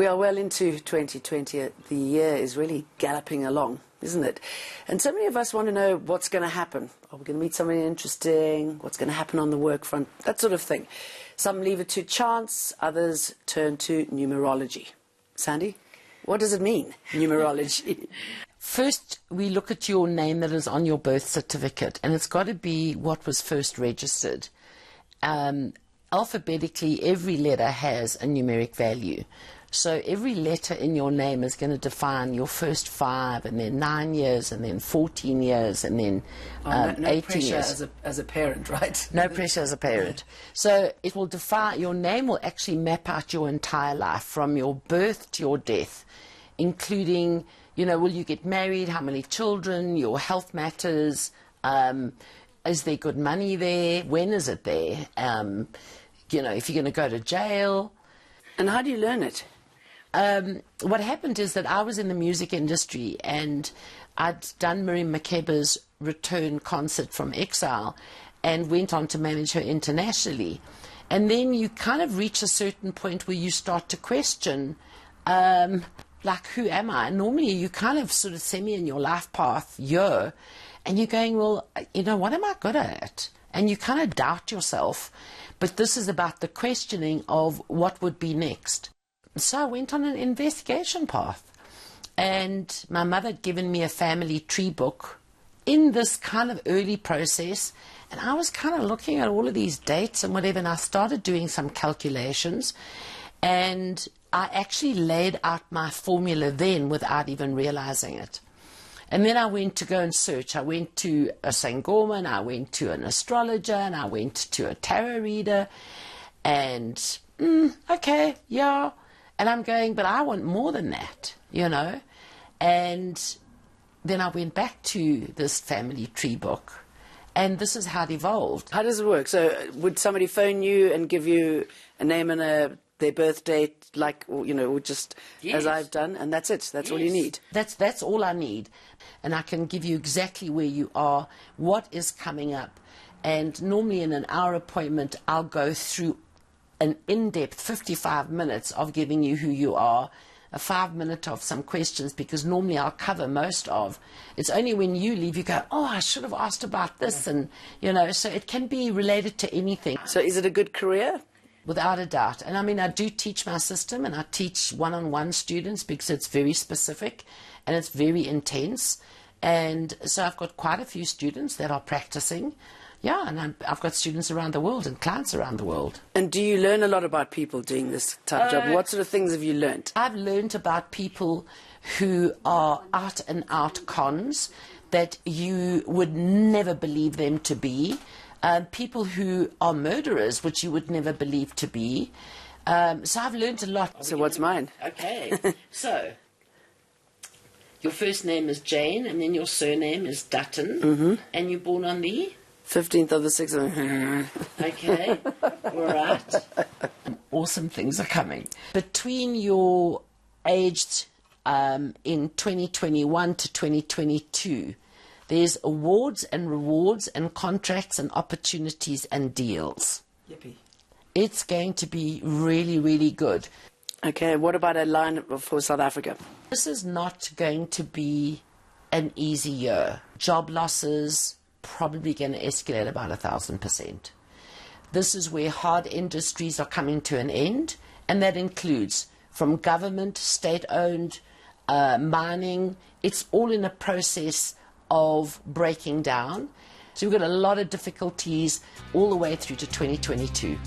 We are well into 2020. The year is really galloping along, isn't it? And so many of us want to know what's going to happen. Are we going to meet somebody interesting? What's going to happen on the work front? That sort of thing. Some leave it to chance, others turn to numerology. Sandy, what does it mean, numerology? First, we look at your name that is on your birth certificate, and it's got to be what was first registered. Alphabetically, every letter has a numeric value. So every letter in your name is going to define your first 5, and then 9 years, and then 14 years, and then no 18 pressure years. as a parent, right? No pressure as a parent. So it will define, your name will actually map out your entire life from your birth to your death, including, you know, will you get married, how many children, your health matters, is there good money there, when is it there, you know, if you're going to go to jail. And how do you learn it? What happened is that I was in the music industry, and I'd done Miriam Makeba's return concert from exile and went on to manage her internationally. And then you kind of reach a certain point where you start to question, like, who am I? And normally you kind of sort of semi in your life path year, and you're going, well, you know, what am I good at? And you kind of doubt yourself. But this is about the questioning of what would be next. So I went on an investigation path, and my mother had given me a family tree book in this kind of early process, and I was kind of looking at all of these dates and whatever, and I started doing some calculations, and I actually laid out my formula then without even realizing it. And then I went to go and search. I went to a Sangoma, and I went to an astrologer, and I went to a tarot reader, and okay, yeah. And I'm going, but I want more than that, you know. And then I went back to this family tree book, and this is how it evolved. How does it work? So would somebody phone you and give you a name and their birth date, like, you know, or just as I've done, and that's it? That's all you need? That's all I need. And I can give you exactly where you are, what is coming up. And normally in an hour appointment, I'll go through an in-depth 55 minutes of giving you who you are, a 5-minute of some questions, because normally I'll cover most of. It's only when you leave you go, oh, I should have asked about this, and, you know, so it can be related to anything. So is it a good career? Without a doubt. And I mean, I do teach my system, and I teach one-on-one students because it's very specific and it's very intense. And so I've got quite a few students that are practicing. Yeah, and I've got students around the world and clients around the world. And do you learn a lot about people doing this type of job? What sort of things have you learned? I've learned about people who are out-and-out cons that you would never believe them to be. People who are murderers, which you would never believe to be. So I've learned a lot. So what's mine? Okay, so your first name is Jane, and then your surname is Dutton, and you're born on the 15th of the 6th. Okay, all right. Awesome things are coming. Between your aged in 2021 to 2022, there's awards and rewards and contracts and opportunities and deals. Yippee. It's going to be really, really good. Okay, what about a line for South Africa? This is not going to be an easy year. Job losses probably going to escalate about 1,000%. This is where hard industries are coming to an end, and that includes from government, state-owned, mining. It's all in a process of breaking down. So we've got a lot of difficulties all the way through to 2022.